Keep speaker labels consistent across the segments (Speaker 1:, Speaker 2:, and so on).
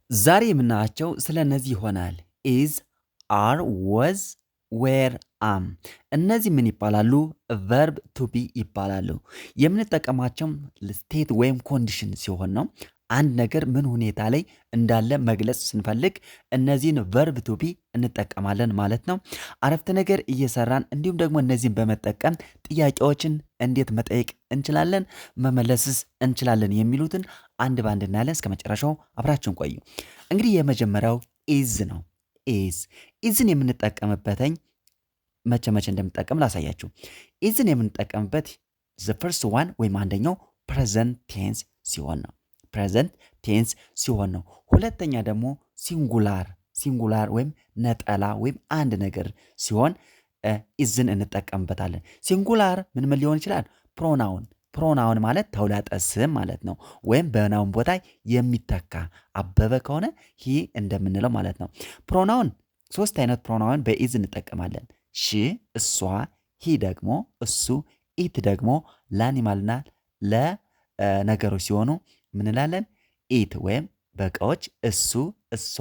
Speaker 1: ዛሬ የምናያቸው ስለ እነዚህ ይሆናል። ኢዝ፣ አር፣ ወዝ፣ ዌር፣ አም። እነዚህ ምን ይባላሉ? ቨርብ ቱ ቢ ይባላሉ። የምንጠቀማቸው ስቴት ወይም ኮንዲሽን ሲሆን ነው። አንድ ነገር ምን ሁኔታ ላይ እንዳለ መግለጽ ስንፈልግ እነዚህን ቨርብ ቱ ቢ እንጠቀማለን ማለት ነው። አረፍተ ነገር እየሰራን እንዲሁም ደግሞ እነዚህን በመጠቀም ጥያቄዎችን እንዴት መጠየቅ እንችላለን፣ መመለስስ እንችላለን የሚሉትን አንድ ባንድ እናያለን። እስከ መጨረሻው አብራችን ቆዩ። እንግዲህ የመጀመሪያው ኢዝ ነው። ኢዝን የምንጠቀምበትኝ መቼ እንደምንጠቀም ላሳያችሁ። ኢዝን የምንጠቀምበት ዘ ፈርስት ዋን ወይም አንደኛው ፕሬዘንት ቴንስ ሲሆን ነው። ፕሬዘንት ቴንስ ሲሆን ነው። ሁለተኛ ደግሞ ሲንጉላር ወይም ነጠላ ወይም አንድ ነገር ሲሆን ኢዝን እንጠቀምበታለን። ሲንጉላር ምን ሊሆን ይችላል? ፕሮናውን ማለት ተውላጠ ስም ማለት ነው። ወይም በናውን ቦታ የሚተካ አበበ ከሆነ ሂ እንደምንለው ማለት ነው። ፕሮናውን ሶስት አይነት ፕሮናውን በኢዝ እንጠቀማለን። ሺ እሷ፣ ሂ ደግሞ እሱ፣ ኢት ደግሞ ለአኒማልና ለነገሮች ሲሆኑ ምን እንላለን? ኢት ወይም በእቃዎች እሱ እሷ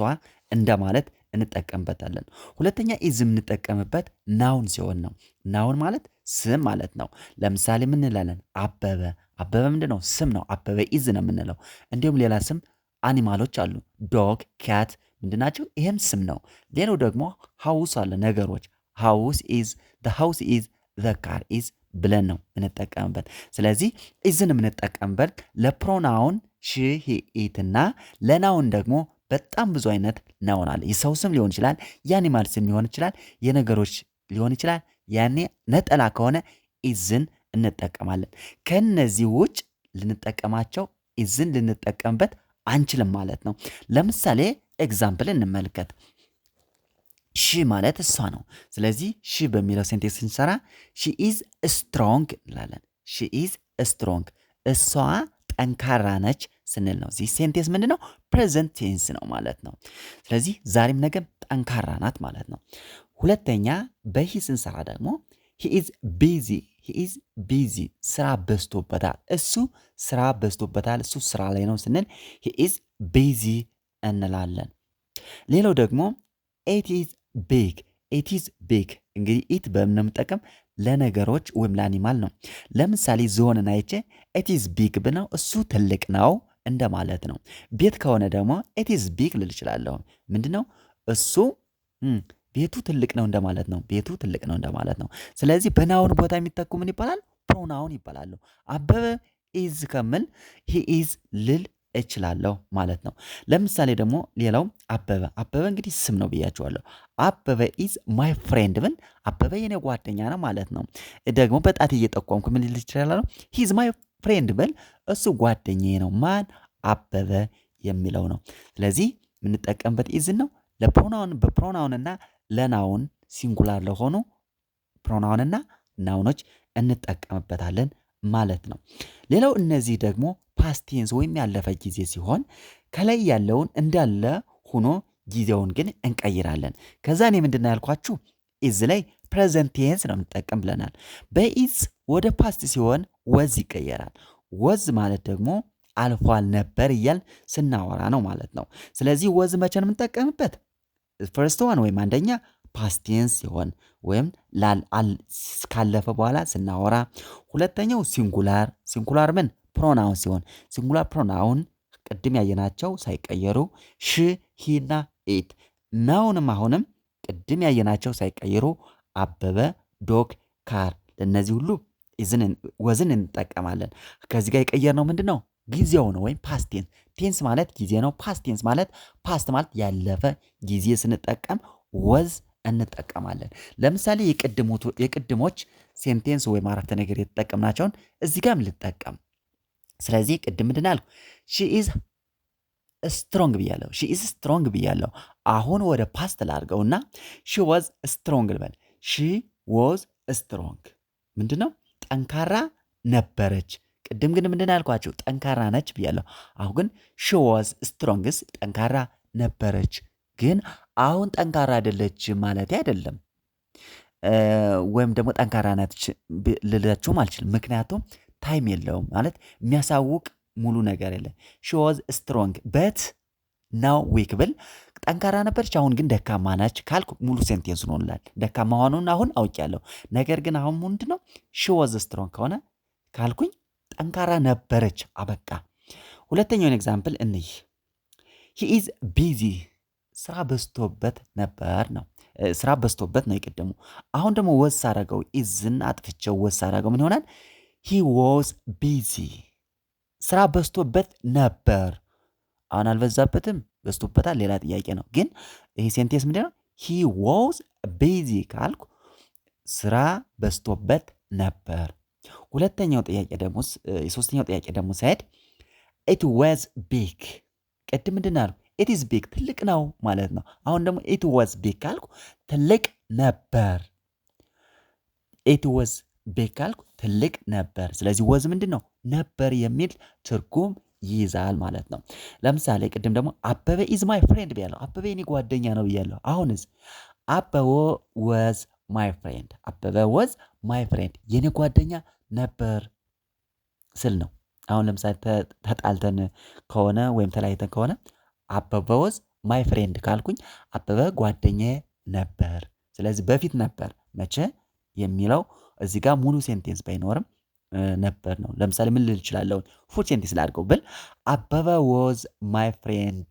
Speaker 1: እንደማለት እንጠቀምበታለን። ሁለተኛ ኢዝ የምንጠቀምበት ናውን ሲሆን ነው። ናውን ማለት ስም ማለት ነው። ለምሳሌ ምን እንላለን? አበበ ምንድን ነው? ስም ነው። አበበ ኢዝ ነው የምንለው። እንዲሁም ሌላ ስም አኒማሎች አሉ። ዶግ፣ ካት ምንድናቸው? ይሄም ስም ነው። ሌላው ደግሞ ሃውስ አለ። ነገሮች ሃውስ ኢዝ፣ ሃውስ ኢዝ፣ ካር ኢዝ ብለን ነው የምንጠቀምበት። ስለዚህ ኢዝን የምንጠቀምበት ለፕሮናውን ሺ፣ ሂ፣ ኢት እና ለናውን ደግሞ በጣም ብዙ አይነት ናውን አለ። የሰው ስም ሊሆን ይችላል፣ የአኒማል ስም ሊሆን ይችላል፣ የነገሮች ሊሆን ይችላል። ያኔ ነጠላ ከሆነ ኢዝን እንጠቀማለን። ከነዚህ ውጭ ልንጠቀማቸው ኢዝን ልንጠቀምበት አንችልም ማለት ነው። ለምሳሌ ኤግዛምፕል እንመልከት። ሺ ማለት እሷ ነው። ስለዚህ ሺ በሚለው ሴንቴንስ ስንሰራ ሺ ኢዝ ስትሮንግ እንላለን። ሺ ኢዝ ስትሮንግ፣ እሷ ጠንካራ ነች ስንል ነው። እዚህ ሴንቴንስ ምንድን ነው? ፕሬዘንት ቴንስ ነው ማለት ነው። ስለዚህ ዛሬም ነገም ጠንካራ ናት ማለት ነው። ሁለተኛ በሂ ስንሰራ ደግሞ ሂ ኢዝ ቢዚ፣ ስራ በዝቶበታል። እሱ ስራ በዝቶበታል፣ እሱ ስራ ላይ ነው ስንል ሂ ኢዝ ቢዚ እንላለን። ሌላው ደግሞ ኢት ኢዝ ቢግ እንግዲህ ኢት በምን ነው የምጠቀም? ለነገሮች ወይም ለአኒማል ነው። ለምሳሌ ዝሆንን አይቼ ኢት ኢዝ ቢግ ብነው እሱ ትልቅ ነው እንደማለት ነው። ቤት ከሆነ ደግሞ ኢት ኢዝ ቢግ ልል እችላለሁ። ምንድነው እሱ ቤቱ ትልቅ ነው እንደማለት ነው። ቤቱ ትልቅ ነው እንደማለት ነው። ስለዚህ በናውን ቦታ የሚተኩ ምን ይባላል? ፕሮናውን ይባላሉ። አበበ ኢዝ ከምል ሂ ኢዝ ልል እችላለሁ ማለት ነው። ለምሳሌ ደግሞ ሌላው አበበ እንግዲህ ስም ነው ብያቸዋለሁ። አበበ ኢዝ ማይ ፍሬንድ ብል አበበ የኔ ጓደኛ ነው ማለት ነው። ደግሞ በጣት እየጠቆምኩ ምን ልል እችላለሁ? ሂ ኢዝ ማይ ፍሬንድ ብል እሱ ጓደኛዬ ነው። ማን? አበበ የሚለው ነው። ስለዚህ የምንጠቀምበት ኢዝን ነው በፕሮናውንና ለናውን ሲንጉላር ለሆኑ ፕሮናውንና ናውኖች እንጠቀምበታለን ማለት ነው። ሌላው እነዚህ ደግሞ ፓስቴንስ ወይም ያለፈ ጊዜ ሲሆን ከላይ ያለውን እንዳለ ሆኖ ጊዜውን ግን እንቀይራለን። ከዛ እኔ ምንድን ነው ያልኳችሁ? ኢዝ ላይ ፕሬዘንት ቴንስ ነው የምንጠቀም ብለናል። በኢዝ ወደ ፓስት ሲሆን ወዝ ይቀየራል። ወዝ ማለት ደግሞ አልፏል ነበር እያል ስናወራ ነው ማለት ነው። ስለዚህ ወዝ መቼ ነው የምንጠቀምበት? ፈርስት ዋን ወይም አንደኛ ፓስቴንስ ሲሆን ወይም ካለፈ በኋላ ስናወራ። ሁለተኛው ሲንጉላር ምን ፕሮናውን ሲሆን ሲንጉላር ፕሮናውን ቅድም ያየናቸው ሳይቀየሩ ሽ፣ ሂና ኢት። ናውንም አሁንም ቅድም ያየናቸው ሳይቀየሩ አበበ፣ ዶግ፣ ካር። ለእነዚህ ሁሉ ወዝን እንጠቀማለን። ከዚህ ጋር የቀየርነው ምንድን ነው? ጊዜው ነው ወይም ፓስቴንስ። ቴንስ ማለት ጊዜ ነው። ፓስቴንስ ማለት ፓስት ማለት ያለፈ ጊዜ ስንጠቀም ወዝ እንጠቀማለን። ለምሳሌ የቅድሞች ሴንቴንስ ወይም አረፍተ ነገር የተጠቀምናቸውን እዚህ ጋርም ልጠቀም። ስለዚህ ቅድም ምንድን አልኩ? ሺ ኢዝ ስትሮንግ ብያለሁ። አሁን ወደ ፓስት ላድርገውና ሺ ዋዝ ስትሮንግ ልበል። ሺ ዋዝ ስትሮንግ ምንድን ነው? ጠንካራ ነበረች። ቅድም ግን ምንድን ያልኳቸው? ጠንካራ ነች ብያለሁ። አሁን ግን ሺ ዋዝ ስትሮንግስ ጠንካራ ነበረች። ግን አሁን ጠንካራ አይደለች ማለት አይደለም። ወይም ደግሞ ጠንካራ ናት ልላችሁም አልችልም። ምክንያቱም ታይም የለውም ማለት የሚያሳውቅ ሙሉ ነገር የለም። ሺ ዋዝ ስትሮንግ በት ነው ዊክ ብል ጠንካራ ነበረች፣ አሁን ግን ደካማ ነች ካልኩ ሙሉ ሴንቴንስ ሆኖላል። ደካማ ሆኖን አሁን አውቄያለሁ። ነገር ግን አሁን ምንድነው ሺ ዋዝ ስትሮንግ ከሆነ ካልኩኝ ጠንካራ ነበረች፣ አበቃ። ሁለተኛውን ኤግዛምፕል እንይ። ሂ ኢዝ ቢዚ ስራ በዝቶበት ነበር ነው። ስራ በዝቶበት ነው የቀደሙ። አሁን ደግሞ ወዝ ሳረገው ኢዝን አጥፍቼው ወዝ ሳረገው ምን ይሆናል? ሂ ዋዝ ቢዚ ስራ በዝቶበት ነበር። አሁን አልበዛበትም፣ በዝቶበታል፣ ሌላ ጥያቄ ነው። ግን ይሄ ሴንቴንስ ምንድነው? ሂ ዋዝ ቢዚ ካልኩ ስራ በዝቶበት ነበር። ሁለተኛው ጥያቄ ደግሞ የሶስተኛው ጥያቄ ደግሞ ሳይድ ኢት ዋዝ ቢግ። ቅድም ምንድን ነው? ኢት ኢዝ ቢግ ትልቅ ነው ማለት ነው። አሁን ደግሞ ኢት ዋዝ ቢግ ካልኩ ትልቅ ነበር። ኢት ዋዝ ቢግ ካልኩ ትልቅ ነበር። ስለዚህ ወዝ ምንድን ነው? ነበር የሚል ትርጉም ይይዛል ማለት ነው። ለምሳሌ ቅድም ደግሞ አበበ ኢዝ ማይ ፍሬንድ ብያለሁ። አበበ የኔ ጓደኛ ነው ብያለሁ። አሁንስ አበበ ወዝ ማይ ፍሬንድ፣ አበበ ወዝ ማይ ፍሬንድ የኔ ጓደኛ ነበር ስል ነው። አሁን ለምሳሌ ተጣልተን ከሆነ ወይም ተለያይተን ከሆነ አበበ ወዝ ማይ ፍሬንድ ካልኩኝ አበበ ጓደኛዬ ነበር። ስለዚህ በፊት ነበር መቼ የሚለው እዚህ ጋር ሙሉ ሴንቴንስ ባይኖርም ነበር ነው። ለምሳሌ ምን ልል እችላለሁ? ፉል ሴንቴንስ ላድርገው ብል አበበ ወዝ ማይ ፍሬንድ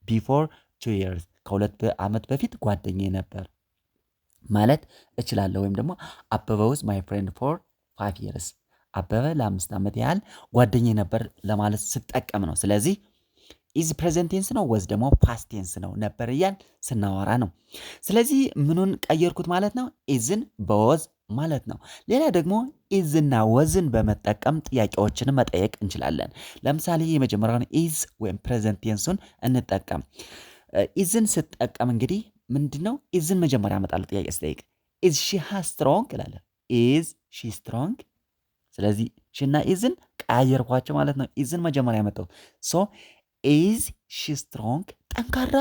Speaker 1: ቢፎር 2 years ከሁለት ዓመት በፊት ጓደኛዬ ነበር ማለት እችላለሁ። ወይም ደግሞ አበበ ወዝ ማይ ፍሬንድ ፎር 5 years አበበ ለ5 ዓመት ያህል ጓደኛዬ ነበር ለማለት ስጠቀም ነው። ስለዚህ ኢዝ ፕሬዘንት ቴንስ ነው፣ ወዝ ደግሞ ፓስት ቴንስ ነው። ነበር እያል ስናወራ ነው። ስለዚህ ምኑን ቀየርኩት ማለት ነው? ኢዝን በወዝ ማለት ነው። ሌላ ደግሞ ኢዝና ወዝን በመጠቀም ጥያቄዎችን መጠየቅ እንችላለን። ለምሳሌ የመጀመሪያውን ኢዝ ወይም ፕሬዘንት ቴንሱን እንጠቀም። ኢዝን ስጠቀም እንግዲህ ምንድነው? ኢዝን መጀመሪያ አመጣለሁ ጥያቄ ስጠይቅ ኢዝ ሺ ስትሮንግ እላለሁ። ኢዝ ሺ ስትሮንግ። ስለዚህ ሺና ኢዝን ቀያየርኳቸው ማለት ነው። ኢዝን መጀመሪያ ያመጣሁት ሶ ኢዝ ሺ ስትሮንግ ጠንካራ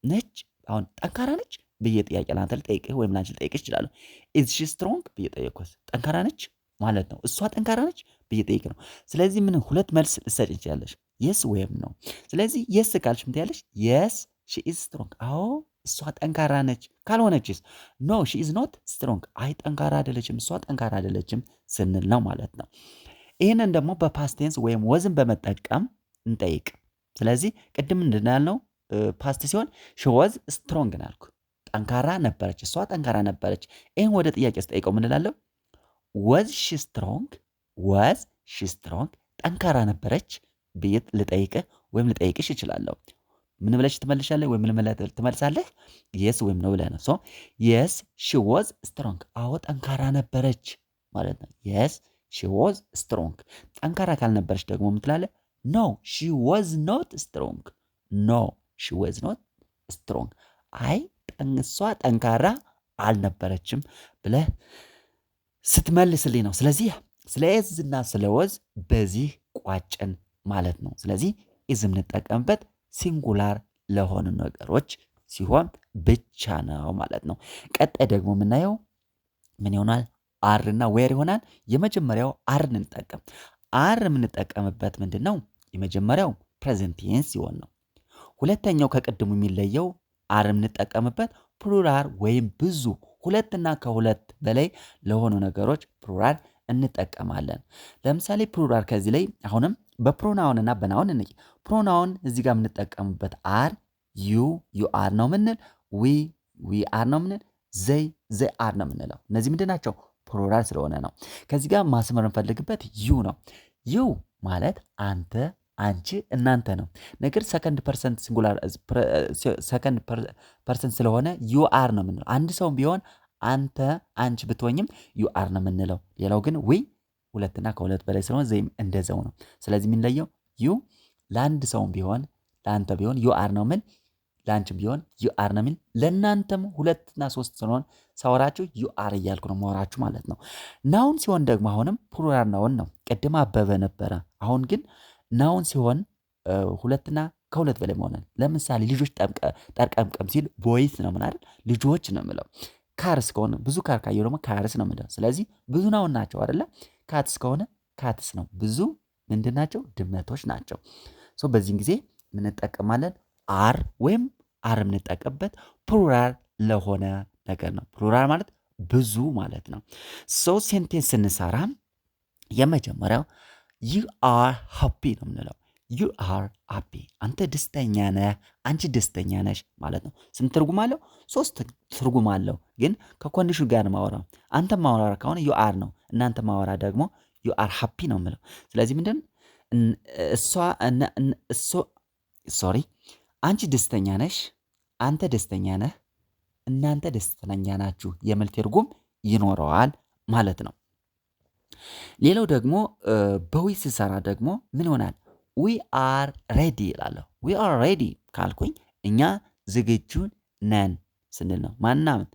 Speaker 1: ነች። አሁን ጠንካራ ነች ብዬ ጥያቄ ላንተ ልጠይቅህ ወይም ላንቺ ልጠይቅሽ እችላለሁ። ኢዝ ሺ ስትሮንግ ብዬ ጠየቅኩት ጠንካራ ነች ማለት ነው። እሷ ጠንካራ ነች ብዬ ጠይቅ ነው። ስለዚህ ምን ሁለት መልስ ልትሰጪ ትችያለሽ፣ የስ ወይም ነው። ስለዚህ የስ ካልሽ ምን ትያለሽ? የስ ሺ ኢዝ ስትሮንግ። አዎ እሷ ጠንካራ ነች። ካልሆነችስ? ኖ ሺ ኢዝ ኖት ስትሮንግ። አይ ጠንካራ አይደለችም፣ እሷ ጠንካራ አይደለችም ስንል ነው ማለት ነው። ይህንን ደግሞ በፓስት ቴንስ ወይም ወዝን በመጠቀም እንጠይቅ። ስለዚህ ቅድም እንድናልነው ፓስት ሲሆን ሺ ዋዝ ስትሮንግ ናልኩ፣ ጠንካራ ነበረች፣ እሷ ጠንካራ ነበረች። ይህን ወደ ጥያቄ ስጠይቀው ምን እላለሁ? ወዝ ሺ ስትሮንግ፣ ወዝ ሺ ስትሮንግ ጠንካራ ነበረች ብዬ ልጠይቅህ ወይም ልጠይቅሽ እችላለሁ። ምን ብለሽ ትመልሻለህ ወይም ምን ብለህ ትመልሳለህ? የስ ወይም ነው ብለህ ነው። ሶ የስ ሺ ዋዝ ስትሮንግ፣ አዎ ጠንካራ ነበረች ማለት ነው። የስ ሺ ዋዝ ስትሮንግ። ጠንካራ ካልነበረች ደግሞ ምን ትላለህ? ኖ ሺ ዋዝ ኖት ስትሮንግ፣ ኖ ሺ ዋዝ ኖት ስትሮንግ። አይ እሷ ጠንካራ አልነበረችም ብለህ ስትመልስልኝ ነው። ስለዚህ ስለ ኢዝ እና ስለ ወዝ በዚህ ቋጨን ማለት ነው። ስለዚህ ኢዝ የምንጠቀምበት ሲንጉላር ለሆኑ ነገሮች ሲሆን ብቻ ነው ማለት ነው። ቀጣይ ደግሞ የምናየው ምን ይሆናል? አር እና ዌር ይሆናል። የመጀመሪያው አርን እንጠቀም። አር የምንጠቀምበት ምንድን ነው? የመጀመሪያው ፕሬዘንት ቴንስ ሲሆን ነው። ሁለተኛው ከቅድሙ የሚለየው አር የምንጠቀምበት ፕሉራል ወይም ብዙ ሁለትና ከሁለት በላይ ለሆኑ ነገሮች ፕሉራል እንጠቀማለን። ለምሳሌ ፕሉራል ከዚህ ላይ አሁንም በፕሮናውን እና በናውን እንይ። ፕሮናውን እዚህ ጋር የምንጠቀምበት አር ዩ አር ነው ምንል፣ ዊ አር ነው ምንል፣ ዘይ አር ነው የምንለው። እነዚህ ምንድን ናቸው? ፕሉራል ስለሆነ ነው። ከዚህ ጋር ማስመር እንፈልግበት ዩ ነው። ዩ ማለት አንተ፣ አንቺ፣ እናንተ ነው። ነገር ሰከንድ ፐርሰንት ሲንጉላር ሰከንድ ፐርሰንት ስለሆነ ዩ አር ነው የምንለው። አንድ ሰውም ቢሆን አንተ፣ አንቺ ብትሆኝም ዩ አር ነው የምንለው። ሌላው ግን ዊ ሁለትና ከሁለት በላይ ስለሆነ ዘይም እንደዛው ነው። ስለዚህ የምንለየው ዩ ለአንድ ሰውም ቢሆን ለአንተ ቢሆን ዩ አር ነው ምን፣ ለአንቺም ቢሆን ዩ አር ነው ምን። ለእናንተም ሁለትና ሶስት ስለሆን ሳወራችሁ ዩ አር እያልኩ ነው ማወራችሁ ማለት ነው። ናውን ሲሆን ደግሞ አሁንም ፕሉራል ናውን ነው። ቅድም አበበ ነበረ። አሁን ግን ናውን ሲሆን ሁለትና ከሁለት በላይ መሆን። ለምሳሌ ልጆች ጠርቀምቀም ሲል ቦይስ ነው ምን አይደል? ልጆች ነው የምለው። ካርስ ከሆነ ብዙ ካር ካየው ደግሞ ካርስ ነው የምለው። ስለዚህ ብዙ ናውን ናቸው አይደለ? ካትስ ከሆነ ካትስ ነው። ብዙ ምንድን ናቸው? ድመቶች ናቸው። ሶ በዚህን ጊዜ ምን እንጠቀማለን? አር ወይም አር የምንጠቀምበት ፕሉራል ለሆነ ነገር ነው። ፕሉራል ማለት ብዙ ማለት ነው። ሶ ሴንቴንስ ስንሰራ የመጀመሪያው ዩ አር ሃፒ ነው የምንለው። ዩ አር ሃፒ አንተ ደስተኛ ነህ፣ አንቺ ደስተኛ ነሽ ማለት ነው። ስንት ትርጉም አለው? ሶስት ትርጉም አለው። ግን ከኮንዲሽኑ ጋር ማወራው አንተ ማወራ ከሆነ ዩ አር ነው፣ እናንተ ማወራ ደግሞ ዩ አር ሃፒ ነው የምለው። ስለዚህ ምንድን ሶሪ አንቺ ደስተኛ ነሽ፣ አንተ ደስተኛ ነህ፣ እናንተ ደስተኛ ናችሁ የሚል ትርጉም ይኖረዋል ማለት ነው። ሌላው ደግሞ በዊ ስሰራ ደግሞ ምን ይሆናል? ዊ አር ሬዲ እላለሁ። ዊ አር ሬዲ ካልኩኝ እኛ ዝግጁ ነን ስንል ነው። ማናምን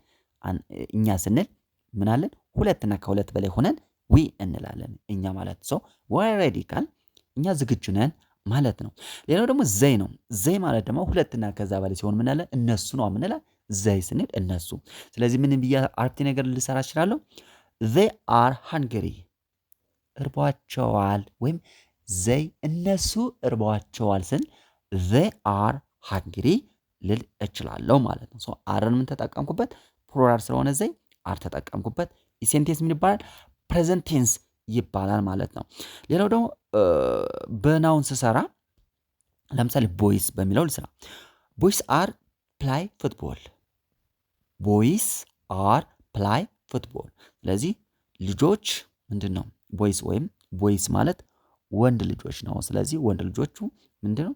Speaker 1: እኛ ስንል ምን አለን? ሁለትና ከሁለት በላይ ሆነን ዊ እንላለን እኛ ማለት ሰው ዊ አር ሬዲ ካል እኛ ዝግጁ ነን ማለት ነው። ሌላው ደግሞ ዘይ ነው። ዘይ ማለት ደግሞ ሁለትና ከዛ በላይ ሲሆን ምን አለ? እነሱ ነው የምንላ። ዘይ ስንል እነሱ። ስለዚህ ምን ብዬ አረፍተ ነገር ልሰራ እችላለሁ? they are hungry እርቧቸዋል፣ ወይም ዘይ እነሱ እርቧቸዋል ስል they are hungry ልል እችላለሁ ማለት ነው። ሶ አርን ምን ተጠቀምኩበት? ፕሉራል ስለሆነ ዘይ አር ተጠቀምኩበት። ሴንቴንስ ምን ይባላል? ፕሬዘንት ቴንስ ይባላል ማለት ነው። ሌላው ደግሞ በናውን ስሰራ ለምሳሌ ቦይስ በሚለው ልስራ። ቦይስ አር ፕላይ ፉትቦል። ቦይስ አር ፕላይ ፉትቦል። ስለዚህ ልጆች ምንድን ነው? ቦይስ ወይም ቦይስ ማለት ወንድ ልጆች ነው። ስለዚህ ወንድ ልጆቹ ምንድን ነው?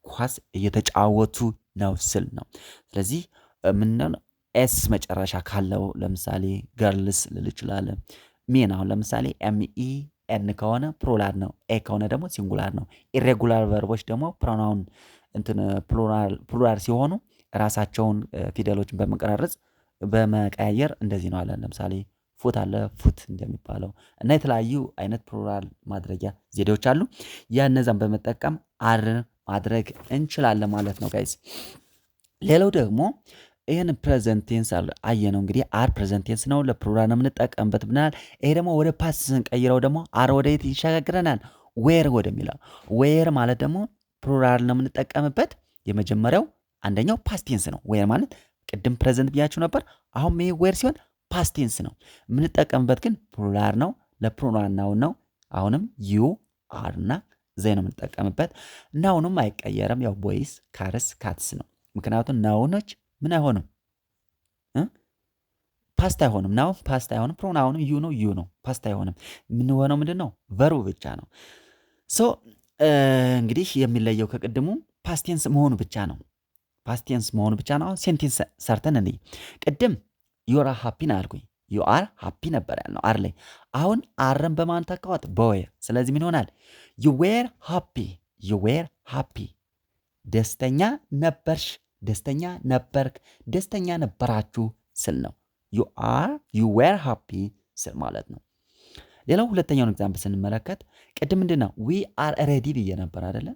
Speaker 1: ኳስ እየተጫወቱ ነው ስል ነው። ስለዚህ ምንድነው? ኤስ መጨረሻ ካለው ለምሳሌ ገርልስ ልል እችላለሁ። ሜን አሁን ለምሳሌ ኤምኢ ኤን ከሆነ ፕሉራል ነው። ኤ ከሆነ ደግሞ ሲንጉላር ነው። ኢሬጉላር ቨርቦች ደግሞ ፕሮናውን እንትን ፕሉራል ሲሆኑ ራሳቸውን ፊደሎችን በመቀራረጽ በመቀያየር እንደዚህ ነው አለን። ለምሳሌ ፉት አለ ፉት እንደሚባለው እና የተለያዩ አይነት ፕሉራል ማድረጊያ ዘዴዎች አሉ። ያ እነዛን በመጠቀም አር ማድረግ እንችላለን ማለት ነው ጋይስ። ሌላው ደግሞ ይህን ፕሬዘንት ቴንስ አየነው እንግዲህ አር ፕሬዘንት ቴንስ ነው፣ ለፕሉራል ነው የምንጠቀምበት ብናል። ይሄ ደግሞ ወደ ፓስት ስንቀይረው ደግሞ አር ወደ የት ይሸጋግረናል? ዌር ወደሚለው። ዌር ማለት ደግሞ ፕሉራል ነው የምንጠቀምበት። የመጀመሪያው አንደኛው ፓስት ቴንስ ነው። ዌር ማለት ቅድም ፕሬዘንት ብያችሁ ነበር። አሁን ይሄ ዌር ሲሆን ፓስት ቴንስ ነው የምንጠቀምበት፣ ግን ፕሉራል ነው፣ ለፕሉራል ነው። አሁንም ዩ አር እና ዘይ ነው የምንጠቀምበት። ናውንም አይቀየርም። ያው ቦይስ ካርስ ካትስ ነው። ምክንያቱም ናውኖች ምን አይሆንም? ፓስት አይሆንም። ናው ፓስት አይሆንም። ፕሮናውንም ዩ ነው ፓስት አይሆንም። የምንሆነው ምንድን ነው? ቨርቡ ብቻ ነው። ሶ እንግዲህ የሚለየው ከቅድሙ ፓስቴንስ መሆኑ ብቻ ነው። ፓስቴንስ መሆኑ ብቻ ነው። ሴንቴንስ ሰርተን እንዴ ቅድም ዩ አር ሃፒ ነው አልኩኝ። ዩ አር ሃፒ ነበር ያልነው አር ላይ። አሁን አርን በማን ተካዋት? በዌር። ስለዚህ ምን ይሆናል? ዩ ዌር ሃፒ። ዩ ዌር ሃፒ ደስተኛ ነበርሽ፣ ደስተኛ ነበርክ፣ ደስተኛ ነበራችሁ ስል ነው። ዩ ዌር ሃፒ ስል ማለት ነው። ሌላው ሁለተኛውን ኤግዛምፕል ስንመለከት ቅድም ምንድን ነው? ዊ አር ሬዲ ብዬ ነበር አይደለ?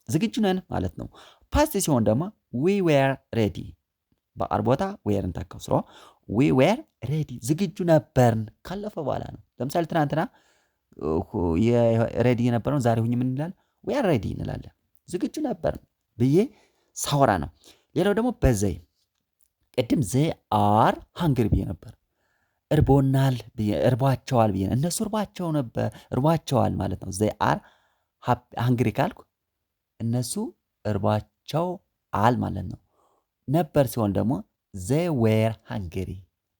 Speaker 1: ዝግጁ ነን ማለት ነው። ፓስት ሲሆን ደግሞ ዊ ዌር ሬዲ፣ በአር ቦታ ዌርን ተካው። ስለ ዊ ዌር ሬዲ ዝግጁ ነበርን ካለፈ በኋላ ነው። ለምሳሌ ትናንትና ሬዲ የነበረውን ዛሬ ሁኝ ምን እንላለን? ዊ አር ሬዲ እንላለን። ዝግጁ ነበርን ብዬ ሳወራ ነው። ሌላው ደግሞ በዘይ ቅድም ዘይ አር ሃንግሪ ብዬ ነበር። እርቦናል ብዬ እርቧቸዋል ብዬ እነሱ እርቧቸዋል ማለት ነው። ዘይ አር ሃንግሪ ካልኩ እነሱ እርቧቸዋል ማለት ነው። ነበር ሲሆን ደግሞ ዘይ ዌር ሃንግሪ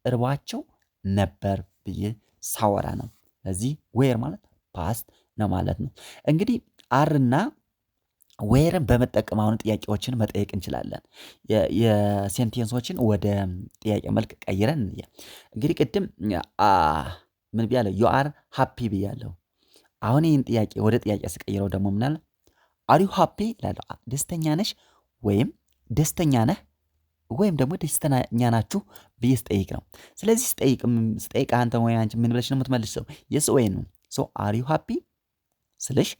Speaker 1: እርቧቸው ነበር ብዬ ሳወራ ነው። ስለዚህ ዌር ማለት ፓስት ነው ማለት ነው። እንግዲህ አርና ዌርን በመጠቀም አሁን ጥያቄዎችን መጠየቅ እንችላለን። የሴንቴንሶችን ወደ ጥያቄ መልክ ቀይረን እንግዲህ ቅድም ምን ብያለሁ? ዩ አር ሃፒ ብያለሁ። አሁን ይህን ጥያቄ ወደ ጥያቄ ስቀይረው ደግሞ ምን አለ? አር ዩ ሃፒ እላለሁ። ደስተኛ ነሽ ወይም ደስተኛ ነህ ወይም ደግሞ ደስተኛ ናችሁ ብዬ ስጠይቅ ነው። ስለዚህ ስጠይቅ አንተ ወይ አንቺ ምን ብለሽ ነው የምትመልሰው? የስ ወይ ነው። ሶ አር ዩ ሃፒ ስልሽ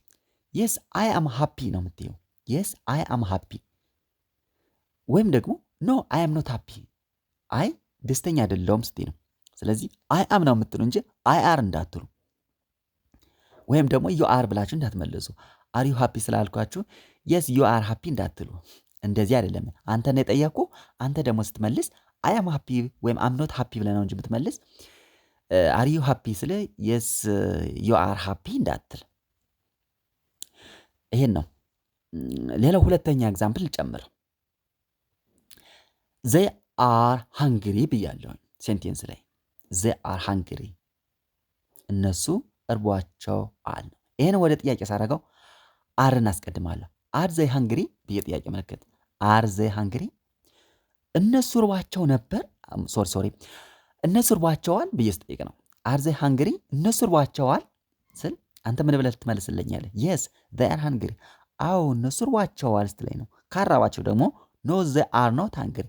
Speaker 1: የስ አይ አም ሃፒ ነው የምትየው። የስ አይ አም ሃፒ ወይም ደግሞ ኖ አይ አም ኖት ሃፒ፣ አይ ደስተኛ አይደለሁም ስትይ ነው። ስለዚህ አይ አም ነው የምትሉ እንጂ አይ አር እንዳትሉ፣ ወይም ደግሞ ዩ አር ብላችሁ እንዳትመለሱ። አር ዩ ሃፒ ስላልኳችሁ የስ ዩ አር ሃፒ እንዳትሉ። እንደዚህ አይደለም። አንተ ነው የጠየኩ። አንተ ደግሞ ስትመልስ አይ አም ሃፒ ወይም አም ኖት ሃፒ ብለህ ነው እንጂ የምትመልስ አር ዩ ሃፒ ስለ የስ ዩ አር ሃፒ እንዳትል። ይሄን ነው። ሌላው ሁለተኛ ኤግዛምፕል ልጨምር። ዘይ አር ሃንግሪ ብያለሁ ሴንቴንስ ላይ ዘይ አር ሃንግሪ እነሱ እርቧቸዋል። ይሄን ወደ ጥያቄ ሳደርገው አርን አስቀድማለሁ። አር ዘይ ሃንግሪ ብዬ ጥያቄ ምልክት አር ዘይ ሃንግሪ እነሱ እርቧቸው ነበር። ሶሪ እነሱ እርቧቸዋል ብዬ ስጠይቅ ነው። አር ዘይ ሃንግሪ እነሱ እርቧቸዋል ስል አንተ ምን ብለህ ትመልስልኛለህ? የስ ዘይ አር ሃንግሪ አዎ እነሱ እርቧቸዋል ስትለኝ ነው። ካራባቸው ደግሞ ኖ ዘይ አር ኖት ሃንግሪ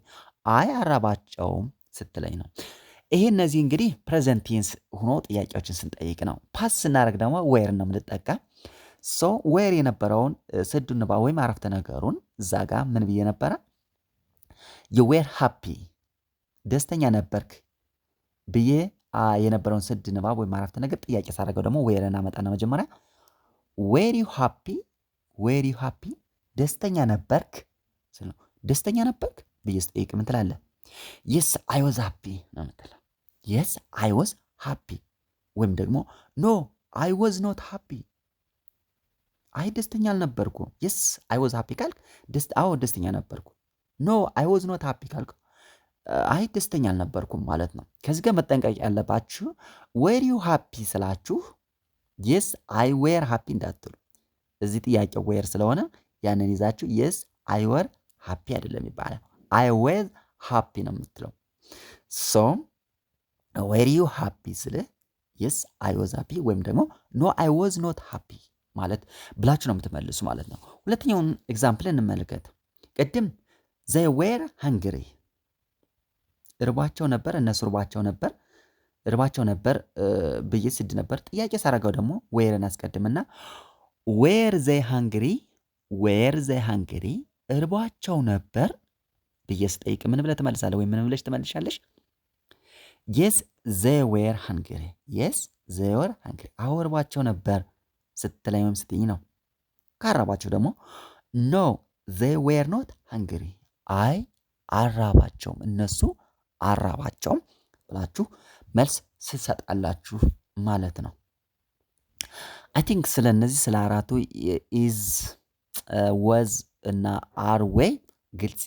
Speaker 1: አይ አራባቸውም ስትለኝ ነው። ይሄ እነዚህ እንግዲህ ፕሬዘንት ቴንስ ሆኖ ጥያቄዎችን ስንጠይቅ ነው። ፓስ ስናደርግ ደግሞ ዌር ነው የምንጠቀም። ሶ ዌር የነበረውን ስዱ ንባብ ወይም አረፍተ ነገሩን እዛ ጋር ምን ብዬ ነበረ? ዩ ዌር ሃፒ ደስተኛ ነበርክ ብዬ የነበረውን ስድ ንባብ ወይም አረፍተ ነገር ጥያቄ ሳደርገው ደግሞ ዌርን አመጣና መጀመሪያ ዌር ዩ ሃፒ ዌር ዩ ሃፒ ደስተኛ ነበርክ ስል ነው። ደስተኛ ነበርክ ብዬ ስጠይቅ ምን ትላለህ? የስ አይ ዋዝ ሃፒ ነው የምትለው። የስ አይ ዋዝ ሃፒ ወይም ደግሞ ኖ አይ ዋዝ ኖት ሃፒ አይ ደስተኛ አልነበርኩ። የስ አይ ዋዝ ሃፒ ካልክ አዎ ደስተኛ ነበርኩ። ኖ አይ ዋዝ ኖት ሃፒ ካልክ አይ ደስተኛ አልነበርኩም ማለት ነው። ከዚህ ጋር መጠንቀቅ ያለባችሁ ዌር ዩ ሃፒ ስላችሁ የስ አይ ዌር ሃፒ እንዳትሉ። እዚህ ጥያቄው ዌር ስለሆነ ያንን ይዛችሁ የስ አይ ወር ሃፒ አይደለም ይባላል። አይ ዌዝ ሃፒ ነው የምትለው። ሶ ዌር ዩ ሃፒ ስልህ የስ አይ ዋዝ ሃፒ ወይም ደግሞ ኖ አይ ዋዝ ኖት ሃፒ ማለት ብላችሁ ነው የምትመልሱ ማለት ነው። ሁለተኛውን ኤግዛምፕል እንመልከት። ቅድም ዘይ ዌር ሃንግሪ እርቧቸው ነበር፣ እነሱ እርቧቸው ነበር፣ እርቧቸው ነበር ብዬ ስድ ነበር። ጥያቄ ሳረገው ደግሞ ዌርን አስቀድምና ዌር ዘይ ሃንግሪ ዌር ዘይ ሃንግሪ እርቧቸው ነበር ብዬ ስጠይቅ ምን ብለህ ትመልሳለህ? ወይም ምን ብለሽ ትመልሻለሽ? የስ ዘይ ዌር ሃንግሪ የስ ዘይ ዌር ሃንግሪ አዎ እርቧቸው ነበር ስትለኝ ወይም ስትይኝ ነው። ካራባቸው ደግሞ ኖ ዘይ ዌር ኖት ሃንግሪ አይ አራባቸውም እነሱ አራባቸውም ብላችሁ መልስ ትሰጣላችሁ ማለት ነው። አይ ቲንክ ስለ እነዚህ ስለ አራቱ ኢዝ ወዝ እና አር ዌይ ግልጽ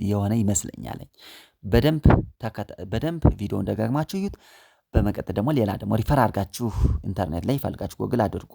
Speaker 1: የሆነ ይመስለኛል። በደንብ ቪዲዮውን ደጋግማችሁ እዩት። በመቀጠል ደግሞ ሌላ ደግሞ ሪፈር አድርጋችሁ ኢንተርኔት ላይ ይፈልጋችሁ ጎግል አድርጉ።